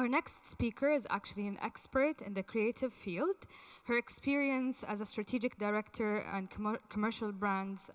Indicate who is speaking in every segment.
Speaker 1: Our next speaker is actually an expert in the creative field. Her experience as a strategic director and commercial brands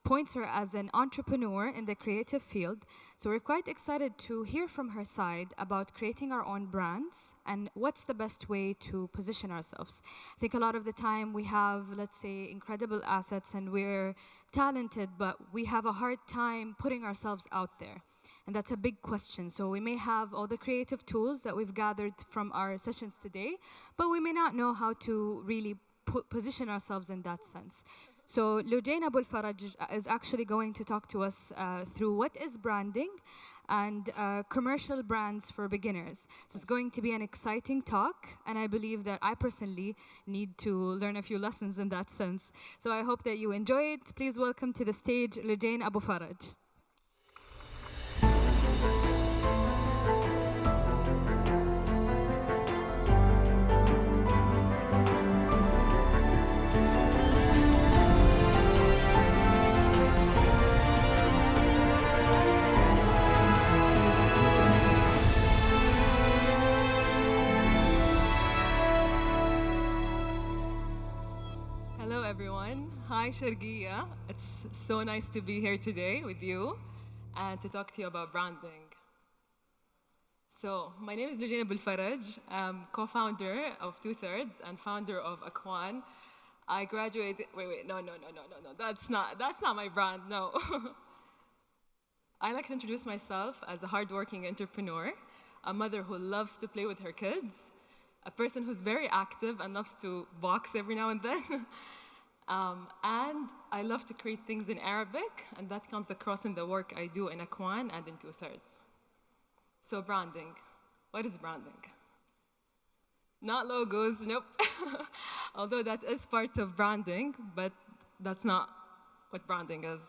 Speaker 1: points her as an entrepreneur in the creative field. So we're quite excited to hear from her side about creating our own brands and what's the best way to position ourselves. I think a lot of the time we have, let's say, incredible assets and we're talented, but we have a hard time putting ourselves out there. And that's a big question. So we may have all the creative tools that we've gathered from our sessions today, but we may not know how to really position ourselves in that sense. So Lujain Abdulfaraj is actually going to talk to us through what is branding and commercial brands for beginners. So it's going to be an exciting talk, and I believe that I personally need to learn a few lessons in that sense. So I hope that you enjoy it. Please welcome to the stage Lujain Abdulfaraj.
Speaker 2: Everyone. Hi, Shargiya. It's so nice to be here today with you and to talk to you about branding. So, my name is Lujain Abdulfaraj. I'm co-founder of Two-Thirds and founder of Akwan. I graduated. No. That's not my brand. No. I like to introduce myself as a hardworking entrepreneur, a mother who loves to play with her kids, a person who's very active and loves to box every now and then. And I love to create things in Arabic, and that comes across in the work I do in Akwan and in Two-Thirds. So branding. What is branding? Not logos, nope. Although that is part of branding, but that's not what branding is.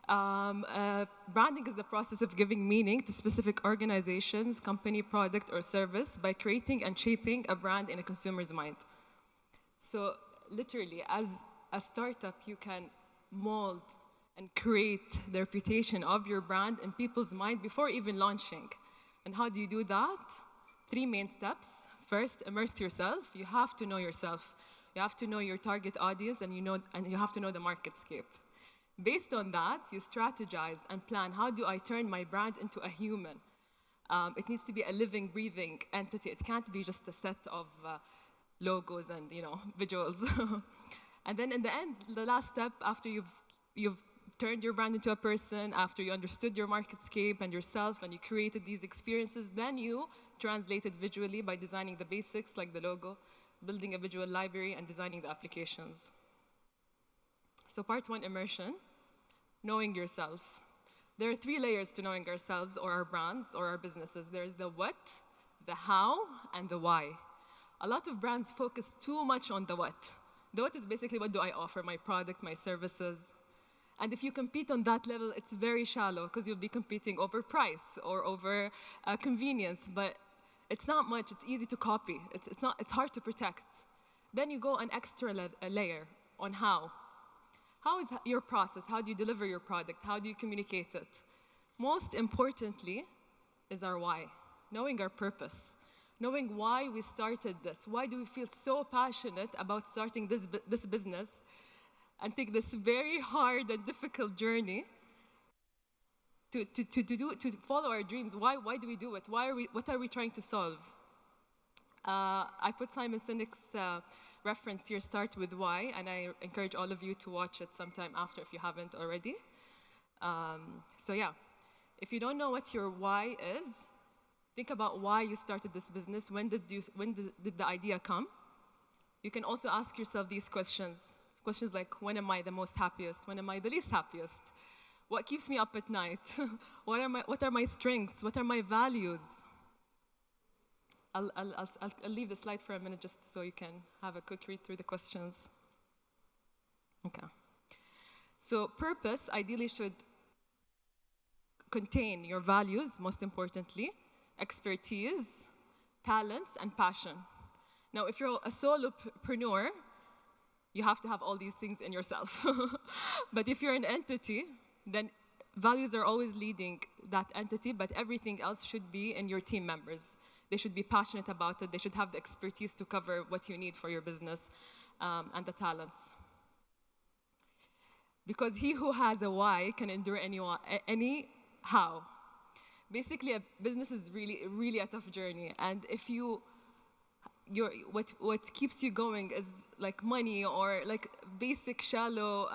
Speaker 2: Branding is the process of giving meaning to specific organizations, company, product, or service by creating and shaping a brand in a consumer's mind. So literally, as a startup, you can mold and create the reputation of your brand in people's mind before even launching. And how do you do that? 3 main steps. First, immerse yourself. You have to know yourself. You have to know your target audience, and you have to know the marketscape. Based on that, you strategize and plan, how do I turn my brand into a human? It needs to be a living, breathing entity. It can't be just a set of logos and visuals. And then in the end, the last step, after you've turned your brand into a person, after you understood your marketscape and yourself and you created these experiences, then you translate it visually by designing the basics like the logo, building a visual library, and designing the applications. So part 1, immersion, knowing yourself. There are 3 layers to knowing ourselves or our brands or our businesses. There's the what, the how, and the why. A lot of brands focus too much on the what. The what is basically, what do I offer, my product, my services. And if you compete on that level, it's very shallow because you'll be competing over price or over convenience, but it's not much. It's easy to copy. It's hard to protect. Then you go an extra layer on how. How is your process? How do you deliver your product? How do you communicate it? Most importantly is our why, knowing our purpose. Knowing why we started this. Why do we feel so passionate about starting this business and take this very hard and difficult journey to follow our dreams? Why do we do it? What are we trying to solve? I put Simon Sinek's reference here, start with why, and I encourage all of you to watch it sometime after if you haven't already. So yeah, if you don't know what your why is, think about why you started this business. When did the idea come? You can also ask yourself these questions. Questions like, when am I the most happiest? When am I the least happiest? What keeps me up at night? What are my strengths? What are my values? I'll leave the slide for a minute just so you can have a quick read through the questions. Okay. So purpose ideally should contain your values, most importantly, expertise, talents, and passion. Now, if you're a solopreneur, you have to have all these things in yourself. But if you're an entity, then values are always leading that entity, but everything else should be in your team members. They should be passionate about it. They should have the expertise to cover what you need for your business and the talents. Because he who has a why can endure any how. Basically, a business is really a tough journey, and if what keeps you going is like money or like basic shallow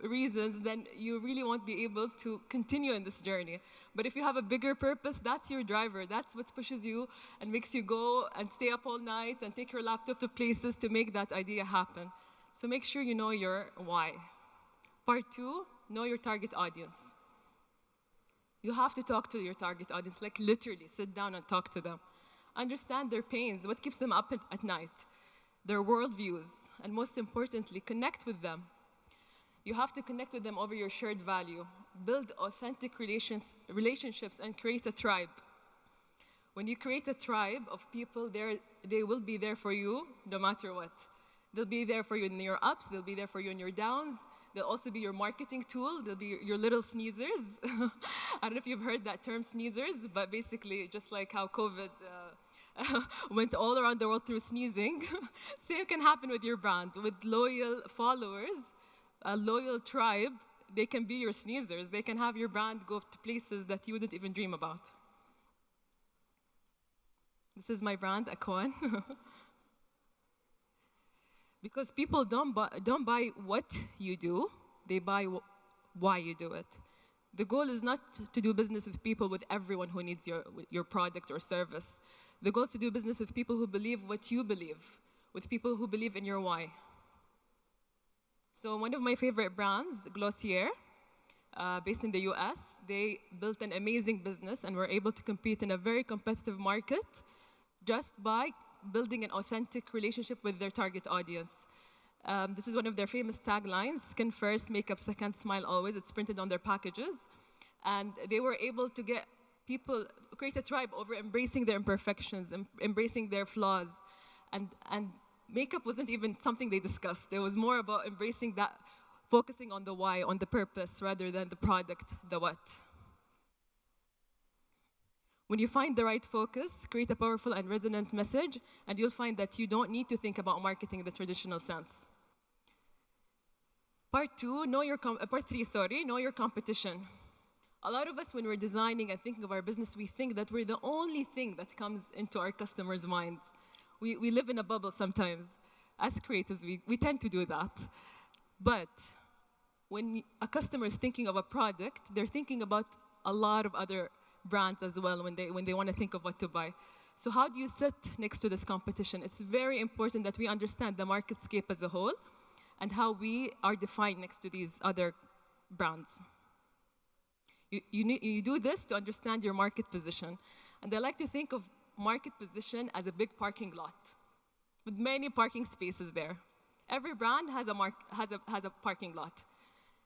Speaker 2: reasons, then you really won't be able to continue in this journey. But if you have a bigger purpose, that's your driver. That's what pushes you and makes you go and stay up all night and take your laptop to places to make that idea happen. So make sure you know your why. Part 2, know your target audience. You have to talk to your target audience, like literally sit down and talk to them. Understand their pains, what keeps them up at night, their worldviews, and most importantly, connect with them. You have to connect with them over your shared value. Build authentic relationships and create a tribe. When you create a tribe of people, they will be there for you no matter what. They'll be there for you in your ups, they'll be there for you in your downs. They'll also be your marketing tool. They'll be your little sneezers. I don't know if you've heard that term, sneezers, but basically just like how COVID went all around the world through sneezing, same can happen with your brand. With loyal followers, a loyal tribe, they can be your sneezers. They can have your brand go to places that you wouldn't even dream about. This is my brand, Akwan. Because people don't buy what you do, they buy why you do it. The goal is not to do business with people, with everyone who needs your product or service. The goal is to do business with people who believe what you believe, with people who believe in your why. So one of my favorite brands, Glossier, based in the US, they built an amazing business and were able to compete in a very competitive market just by building an authentic relationship with their target audience. This is one of their famous taglines, skin first, makeup second, smile always. It's printed on their packages. And they were able to get people, create a tribe over embracing their imperfections, embracing their flaws. And makeup wasn't even something they discussed. It was more about embracing that, focusing on the why, on the purpose, rather than the product, the what. When you find the right focus, create a powerful and resonant message, and you'll find that you don't need to think about marketing in the traditional sense. Part 3, know your competition. A lot of us, when we're designing and thinking of our business, we think that we're the only thing that comes into our customers' minds. We live in a bubble sometimes. As creatives, we tend to do that. But when a customer is thinking of a product, they're thinking about a lot of other brands as well when they want to think of what to buy. So how do you sit next to this competition? It's very important that we understand the marketscape as a whole and how we are defined next to these other brands. You do this to understand your market position. And I like to think of market position as a big parking lot with many parking spaces there. Every brand has a parking lot.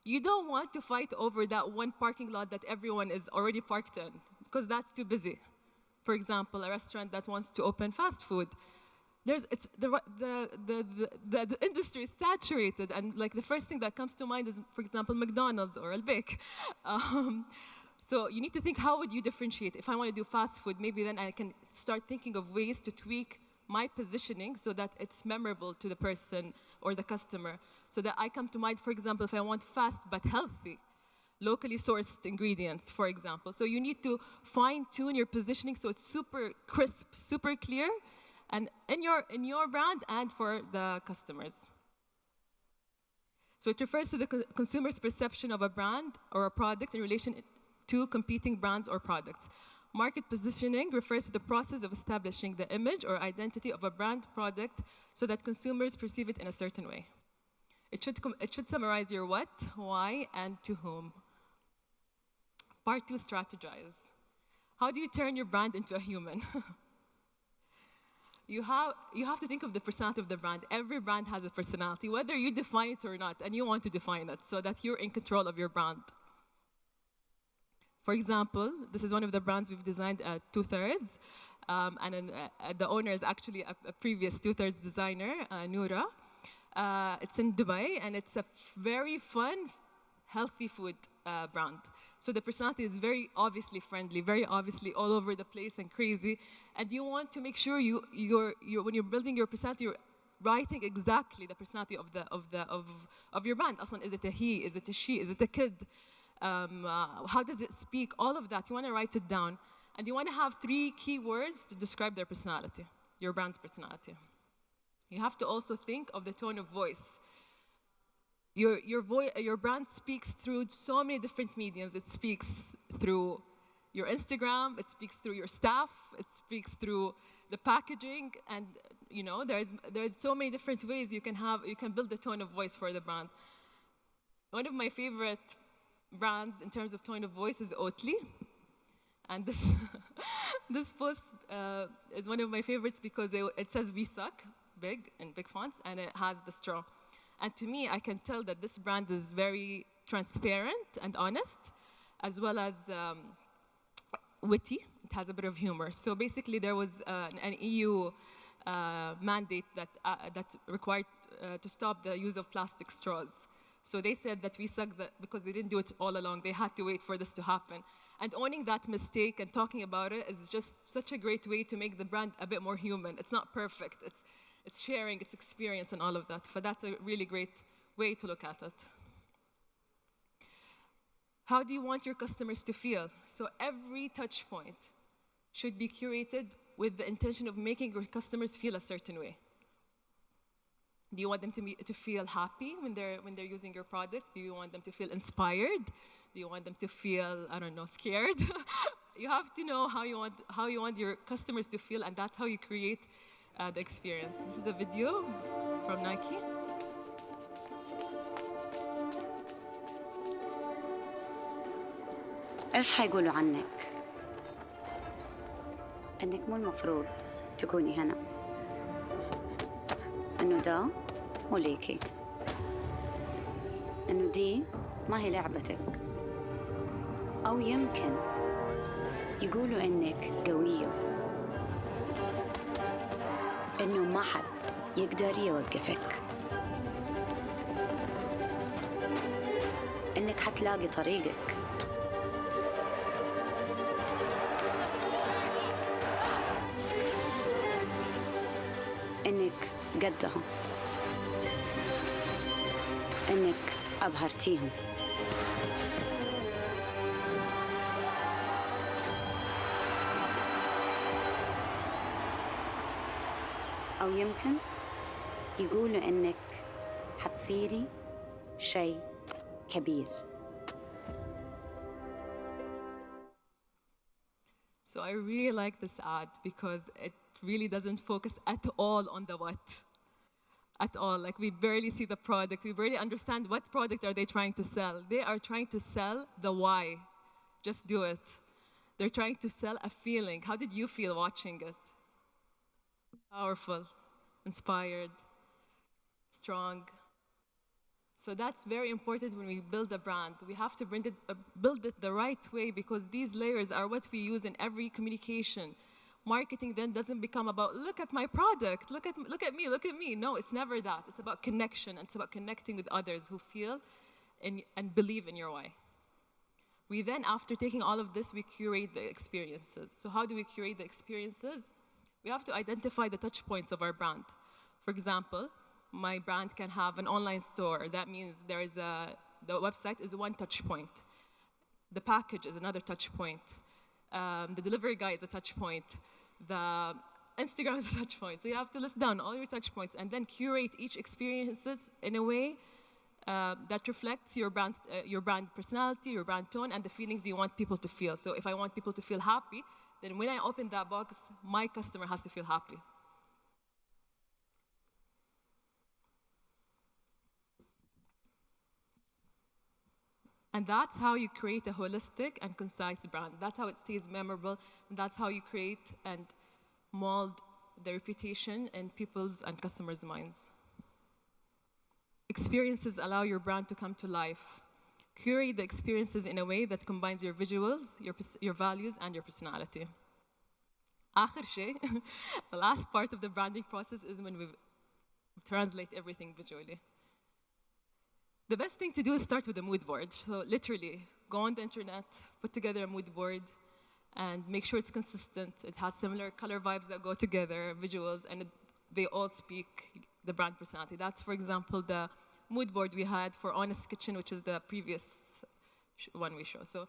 Speaker 2: You don't want to fight over that one parking lot that everyone is already parked in, because that's too busy. For example, a restaurant that wants to open fast food, the industry is saturated, and like the first thing that comes to mind is, for example, McDonald's or Al-Bake. So you need to think, how would you differentiate? If I want to do fast food, maybe then I can start thinking of ways to tweak my positioning so that it's memorable to the person or the customer, so that I come to mind, for example, if I want fast but healthy, locally sourced ingredients, for example. So you need to fine-tune your positioning so it's super crisp, super clear, and in your brand and for the customers. So it refers to the consumer's perception of a brand or a product in relation to competing brands or products. Market positioning refers to the process of establishing the image or identity of a brand product so that consumers perceive it in a certain way. It should summarize your what, why, and to whom. Part 2, strategize. How do you turn your brand into a human? You have to think of the personality of the brand. Every brand has a personality, whether you define it or not, and you want to define it so that you're in control of your brand. For example, this is one of the brands we've designed at Twothirds, and the owner is actually a previous Twothirds designer, Noura. It's in Dubai, and it's a very fun, healthy food brand. So the personality is very obviously friendly, very obviously all over the place and crazy. And you want to make sure when you're building your personality, you're writing exactly the personality of your brand. أصلاً, is it a he? Is it a she? Is it a kid? How does it speak? All of that. You want to write it down. And you want to have 3 key words to describe their personality, your brand's personality. You have to also think of the tone of voice. Your brand speaks through so many different mediums. It speaks through your Instagram, it speaks through your staff, it speaks through the packaging, and there's so many different ways you can build the tone of voice for the brand. One of my favorite brands in terms of tone of voice is Oatly. And this post is one of my favorites because it says "We suck" big in big fonts, and it has the straw. And to me, I can tell that this brand is very transparent and honest, as well as witty. It has a bit of humor. So basically, there was an EU mandate that required to stop the use of plastic straws. So they said that we suck because they didn't do it all along. They had to wait for this to happen. And owning that mistake and talking about it is just such a great way to make the brand a bit more human. It's not perfect. It's sharing its experience and all of that. But that's a really great way to look at it. How do you want your customers to feel? So every touch point should be curated with the intention of making your customers feel a certain way. Do you want them to feel happy when they're using your products? Do you want them to feel inspired? Do you want them to feel, I don't know, scared? You have to know how you want your customers to feel, and that's how you create the experience. This is a video from Nike.
Speaker 3: إيش حيقولوا عنك؟ إنك مو المفروض تكوني هنا. إنه ده مو ليكي. إنه دي ما هي لعبتك. أو يمكن يقولوا إنك قوية. إنه ما حد يقدر يوقفك. إنك حتلاقي طريقك. إنك قدهم. إنك أبهرتيهم. أو يمكن يقولوا إنك حتصيري شيء كبير.
Speaker 2: So I really like this ad because it really doesn't focus at all on the what. At all. Like, we barely see the product. We barely understand what product are they trying to sell. They are trying to sell the why. Just do it. They're trying to sell a feeling. How did you feel watching it? Powerful, inspired, strong. So that's very important when we build a brand. We have to build it the right way, because these layers are what we use in every communication. Marketing then doesn't become about, look at my product, look at me. No, it's never that. It's about connection, and it's about connecting with others who feel and believe in your why. We then, after taking all of this, we curate the experiences. So how do we curate the experiences? We have to identify the touch points of our brand. For example, my brand can have an online store. That means the website is one touch point. The package is another touch point. The delivery guy is a touch point. The Instagram is a touch point. So you have to list down all your touch points and then curate each experiences in a way that reflects your brand personality, your brand tone, and the feelings you want people to feel. So if I want people to feel happy, then when I open that box, my customer has to feel happy. And that's how you create a holistic and concise brand. That's how it stays memorable, and that's how you create and mold the reputation in people's and customers' minds. Experiences allow your brand to come to life. Curate the experiences in a way that combines your visuals, your values, and your personality. آخر شيء, the last part of the branding process is when we translate everything visually. The best thing to do is start with a mood board. So literally, go on the internet, put together a mood board, and make sure it's consistent. It has similar color vibes that go together, visuals, and they all speak the brand personality. That's, for example, the mood board we had for Honest Kitchen, which is the previous one we show. So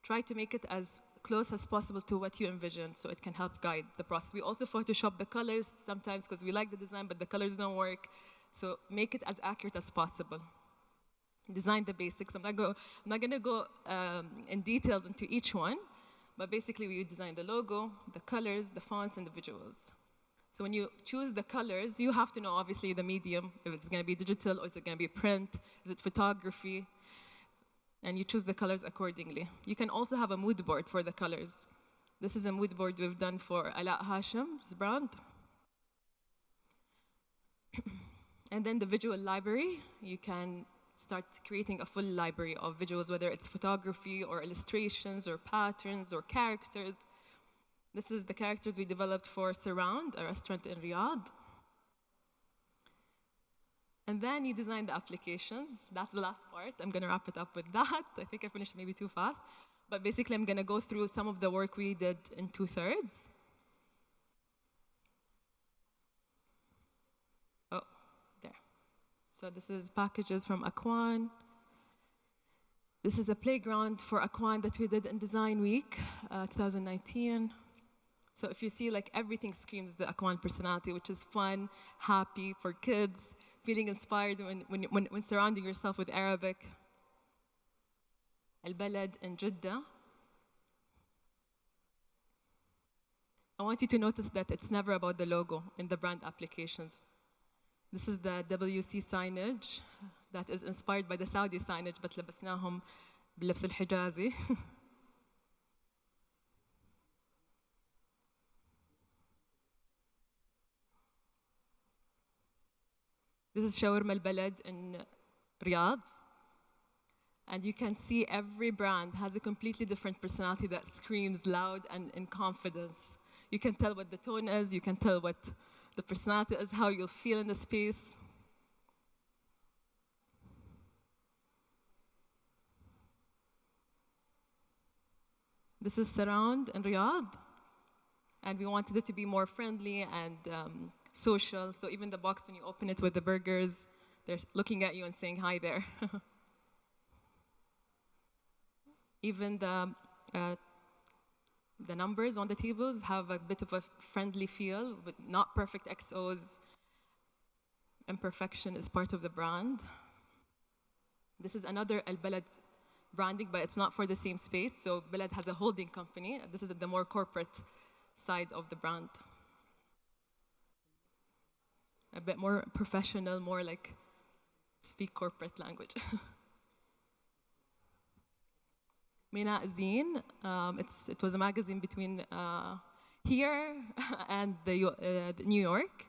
Speaker 2: try to make it as close as possible to what you envision so it can help guide the process. We also Photoshop the colors sometimes because we like the design, but the colors don't work. So make it as accurate as possible. Design the basics. I'm not going to go in details into each one, but basically we design the logo, the colors, the fonts, and the visuals. So when you choose the colors, you have to know, obviously, the medium, if it's going to be digital or is it going to be print, is it photography, and you choose the colors accordingly. You can also have a mood board for the colors. This is a mood board we've done for Ala Hashem's brand. And then the visual library, you can start creating a full library of visuals, whether it's photography or illustrations or patterns or characters. This is the characters we developed for Surround, a restaurant in Riyadh. And then you design the applications. That's the last part. I'm going to wrap it up with that. I think I finished maybe too fast. But basically, I'm going to go through some of the work we did in 2/3. Oh, there. So this is packages from Akwan. This is the playground for Akwan that we did in Design Week 2019. So if you see, like, everything screams the Akwan personality, which is fun, happy for kids, feeling inspired when surrounding yourself with Arabic. Al-Balad in Jeddah. I want you to notice that it's never about the logo in the brand applications. This is the WC signage that is inspired by the Saudi signage, but لبسناهم بلبس الحجازي. This is Shawarma al-Balad in Riyadh. And you can see every brand has a completely different personality that screams loud and in confidence. You can tell what the tone is, you can tell what the personality is, how you'll feel in the space. This is Surround in Riyadh. And we wanted it to be more friendly and social. So even the box, when you open it with the burgers, they're looking at you and saying hi there. Even the numbers on the tables have a bit of a friendly feel with not perfect XOs. Imperfection is part of the brand. This is another Al-Balad branding, but it's not for the same space. So Balad has a holding company. This is the more corporate side of the brand. A bit more professional, more like speak corporate language. Mina Zine, it was a magazine between here and New York.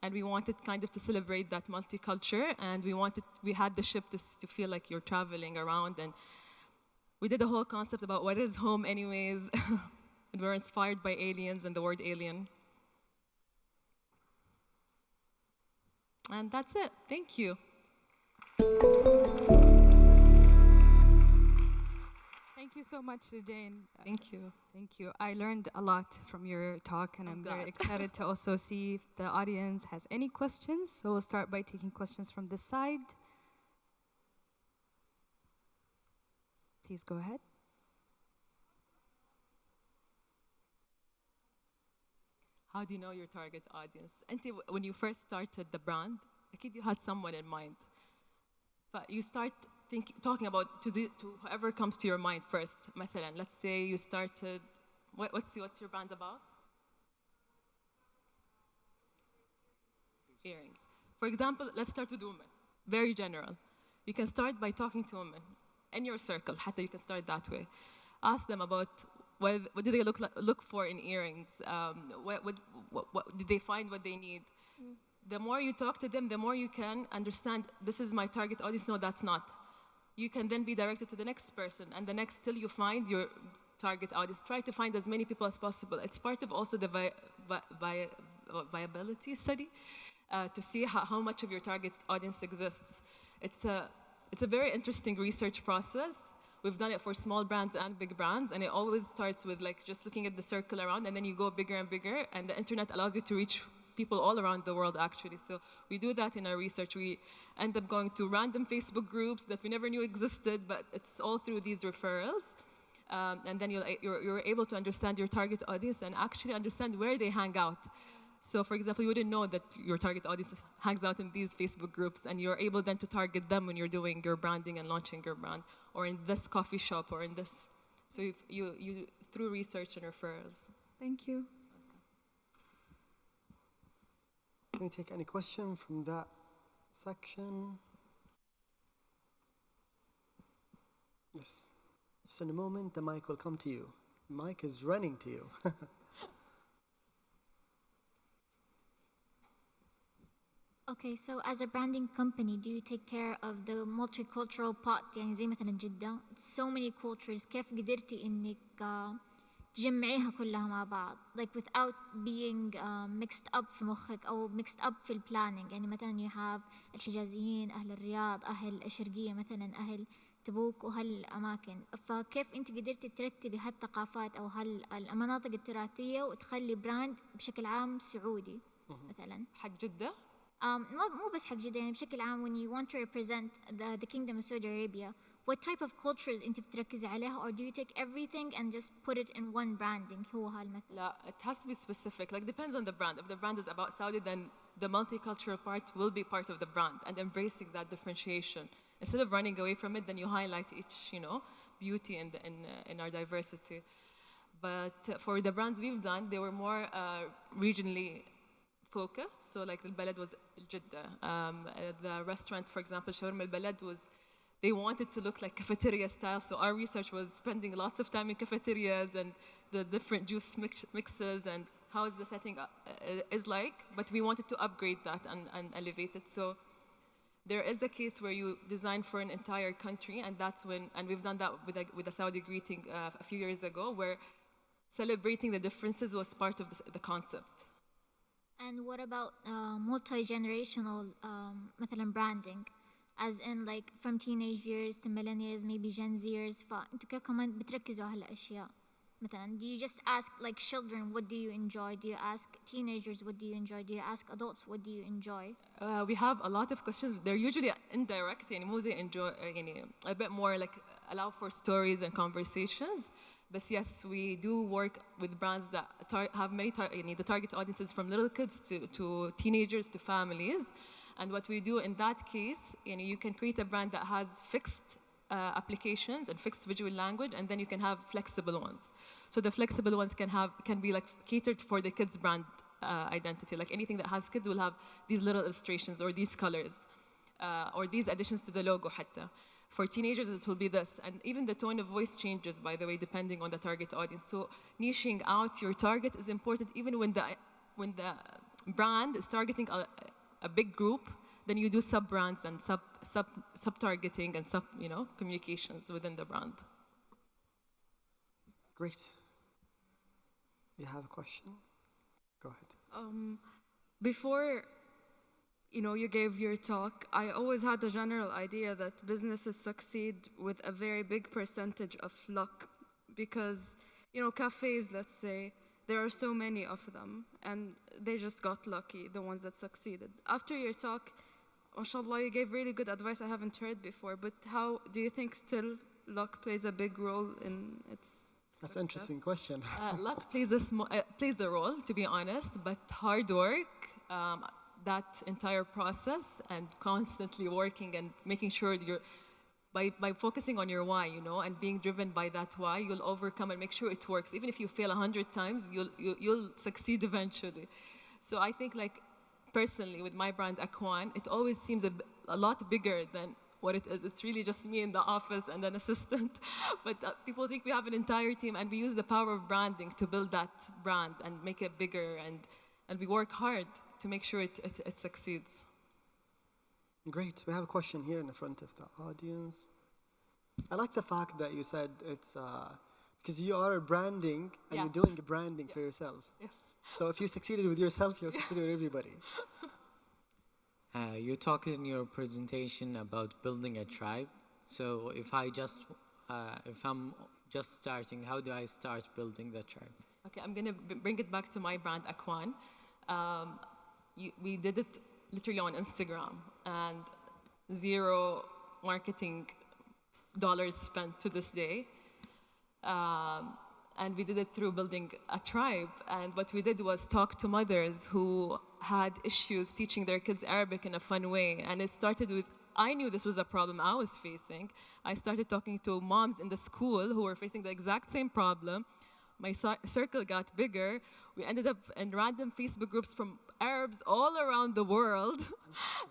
Speaker 2: And we wanted kind of to celebrate that multicultural, and we had the ship to feel like you're traveling around. And we did a whole concept about what is home anyways. And we're inspired by aliens and the word alien. And that's it. Thank you.
Speaker 1: Thank you so much, Lujain.
Speaker 2: Thank you.
Speaker 1: Thank you. I learned a lot from your talk, and I'm very excited to also see if the audience has any questions. So we'll start by taking questions from this side. Please go ahead.
Speaker 2: How do you know your target audience? When you first started the brand, you had someone in mind. But you start talking about to whoever comes to your mind first. مثلا, let's say you started, what's your brand about? Earrings. For example, let's start with women. Very general. You can start by talking to women in your circle. حتى you can start that way. Ask them about what do they look for in earrings? What did they find what they need? The more you talk to them, the more you can understand, this is my target audience, no, that's not. You can then be directed to the next person, and the next till you find your target audience. Try to find as many people as possible. It's part of also the viability study to see how much of your target audience exists. It's a very interesting research process we've done it for small brands and big brands, and it always starts with like just looking at the circle around, and then you go bigger and bigger, and the internet allows you to reach people all around the world, actually. So we do that in our research. We end up going to random Facebook groups that we never knew existed, but it's all through these referrals. And then you're able to understand your target audience and actually understand where they hang out. So, for example, you wouldn't know that your target audience hangs out in these Facebook groups, and you're able then to target them when you're doing your branding and launching your brand, or in this coffee shop, or in this. So you through research and referrals.
Speaker 4: Thank you.
Speaker 5: Can we take any question from that section? Yes. Just in a moment, the mic will come to you. The mic is running to you.
Speaker 6: Okay, so as a branding company, do you take care of the multicultural part يعني زي مثلا جدة so many cultures كيف قدرتي إنك تجمعيها كلها مع بعض like without being mixed up في مخك أو mixed up في planning يعني مثلا you have الحجازيين أهل الرياض أهل الشرقية مثلا أهل تبوك وهالأماكن فكيف أنت قدرتي ترتبي هالثقافات أو هالمناطق التراثية وتخلي براند بشكل عام سعودي مثلا
Speaker 2: حق جدة؟
Speaker 6: مو بس حق جدة يعني بشكل عام when you want to represent the kingdom of Saudi Arabia what type of cultures أنت بتركزي عليها or do you take everything and just put it in one branding هو هالمثل
Speaker 2: لا, it has to be specific, like depends on the brand. If the brand is about Saudi, then the multicultural part will be part of the brand and embracing that differentiation. Instead of running away from it, then you highlight each, beauty in our diversity. But for the brands we've done, they were more regionally focused. So like the Balad was Jeddah. The restaurant, for example, Shawarma al-Balad they wanted to look like cafeteria style. So our research was spending lots of time in cafeterias and the different juice mixes and how is the setting is like. But we wanted to upgrade that and elevate it. So there is a case where you design for an entire country, and that's when, and we've done that with a Saudi greeting a few years ago, where celebrating the differences was part of the concept.
Speaker 6: And what about multi-generational مثلا branding as in like from teenage years to millennials maybe Gen Zers فأنتوا كيف كمان بتركزوا على هالأشياء مثلا do you just ask like children what do you enjoy do you ask teenagers what do you enjoy do you ask adults what do you enjoy
Speaker 2: we have a lot of questions. They're usually indirect يعني مو زي enjoy يعني a bit more like allow for stories and conversations. But yes, we do work with brands that have many the target audiences from little kids to teenagers to families. And what we do in that case, you can create a brand that has fixed applications and fixed visual language, and then you can have flexible ones. So the flexible ones can be like catered for the kids' brand identity. Like anything that has kids will have these little illustrations or these colors or these additions to the logo حتى. For teenagers, it will be this. And even the tone of voice changes, by the way, depending on the target audience. So niching out your target is important even when the brand is targeting a big group, then you do sub-brands and sub-targeting and communications within the brand.
Speaker 5: Great. You have a question? Go ahead.
Speaker 4: Before you gave your talk, I always had a general idea that businesses succeed with a very big percentage of luck because, cafes, let's say, there are so many of them and they just got lucky, the ones that succeeded. After your talk, mashallah, you gave really good advice I haven't heard before, but how do you think still luck plays a big role in its
Speaker 5: That's an interesting question.
Speaker 2: Luck plays a role, to be honest, but hard work, that entire process and constantly working and making sure that you're by focusing on your why, and being driven by that why, you'll overcome and make sure it works. Even if you fail 100 times, you'll succeed eventually. So I think like personally with my brand Akwan, it always seems a lot bigger than what it is. It's really just me in the office and an assistant. But people think we have an entire team, and we use the power of branding to build that brand and make it bigger, and we work hard to make sure it succeeds.
Speaker 5: Great. We have a question here in the front of the audience. I like the fact that you said it's because you are branding and you're doing branding for yourself.
Speaker 2: Yes.
Speaker 5: So if you succeeded with yourself, you'll succeed with everybody.
Speaker 7: You talked in your presentation about building a tribe. So if I just if I'm just starting, how do I start building the tribe?
Speaker 2: Okay, I'm gonna bring it back to my brand, Akwan. We did it literally on Instagram, and zero marketing dollars spent to this day. And we did it through building a tribe. And what we did was talk to mothers who had issues teaching their kids Arabic in a fun way. And it started with, I knew this was a problem I was facing. I started talking to moms in the school who were facing the exact same problem. My circle got bigger. We ended up in random Facebook groups from Arabs all around the world.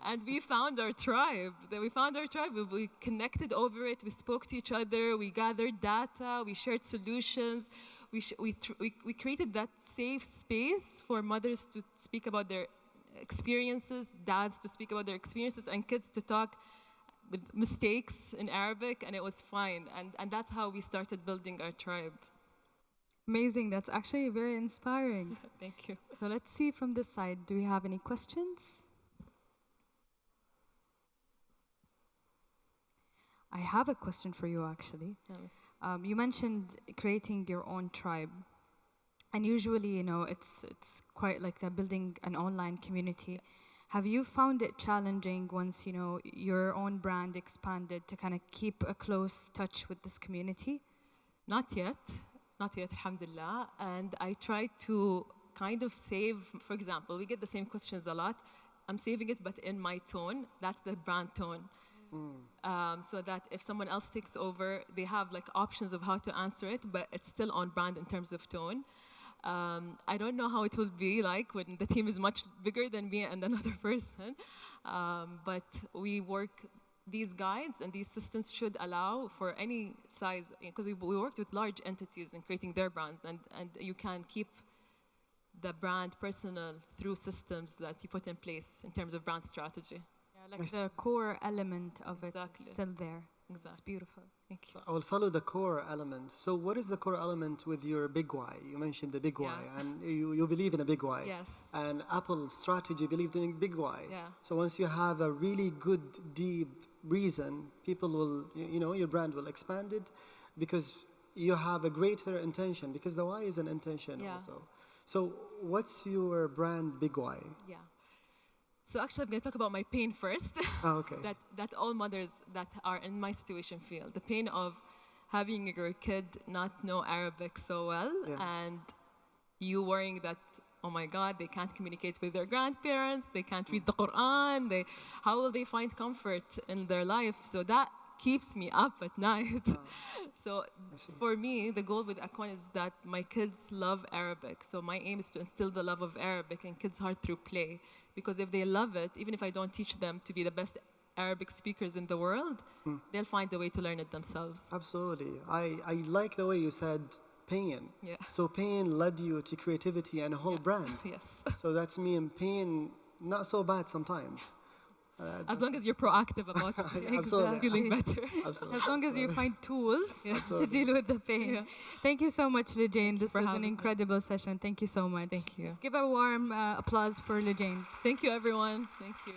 Speaker 2: And we found our tribe. We connected over it. We spoke to each other. We gathered data. We shared solutions. We created that safe space for mothers to speak about their experiences, dads to speak about their experiences, and kids to talk with mistakes in Arabic, and it was fine. And that's how we started building our tribe.
Speaker 1: Amazing. That's actually very inspiring.
Speaker 2: Thank you.
Speaker 1: So let's see from this side. Do we have any questions? I have a question for you, actually. You mentioned creating your own tribe. And usually, you know, it's quite like that, building an online community. Have you found it challenging once, you know, your own brand expanded to kind of keep a close touch with this community?
Speaker 2: Not yet, alhamdulillah. And I try to kind of save, for example, we get the same questions a lot. I'm saving it, but in my tone. That's the brand tone. So that if someone else takes over, they have like options of how to answer it, but it's still on brand in terms of tone. I don't know how it will be like when the team is much bigger than me and another person, but we work, these guides and these systems should allow for any size, because we worked with large entities in creating their brands, and you can keep the brand personal through systems that you put in place in terms of brand strategy.
Speaker 1: Yeah, like the core element of it is still there.
Speaker 2: Exactly.
Speaker 1: It's beautiful.
Speaker 2: Thank you.
Speaker 5: So I will follow the core element. So what is the core element with your big why? You mentioned the big why, and you believe in a big why.
Speaker 2: Yes.
Speaker 5: And Apple's strategy believed in a big why.
Speaker 2: Yeah.
Speaker 5: So once you have a really good, deep reason, people will, you know, your brand will expand it because you have a greater intention, because the why is an intention also. So what's your brand big why?
Speaker 2: Yeah. So actually, I'm going to talk about my pain first.
Speaker 5: Oh, okay.
Speaker 2: that all mothers that are in my situation feel. The pain of having your kid not know Arabic so well, and you worrying that, oh my God, they can't communicate with their grandparents, they can't read the Quran, how will they find comfort in their life? So that keeps me up at night. So for me, the goal with Akwan is that my kids love Arabic. So my aim is to instill the love of Arabic in kids' heart through play. Because if they love it, even if I don't teach them to be the best Arabic speakers in the world, they'll find a way to learn it themselves.
Speaker 5: Absolutely. I like the way you said pain.
Speaker 2: Yeah.
Speaker 5: So pain led you to creativity and a whole brand.
Speaker 2: Yes.
Speaker 5: So that's me in pain, not so bad sometimes.
Speaker 2: As long as you're proactive about feeling better.
Speaker 5: Absolutely.
Speaker 1: As long as you find tools to
Speaker 5: Absolutely.
Speaker 1: deal with the pain.
Speaker 2: Yeah.
Speaker 1: Thank you so much, Lujain. This
Speaker 2: for
Speaker 1: was an
Speaker 2: having me.
Speaker 1: incredible session. Thank you so much.
Speaker 2: Thank you.
Speaker 1: Let's give a warm applause for Lujain.
Speaker 2: Thank you, everyone. Thank you.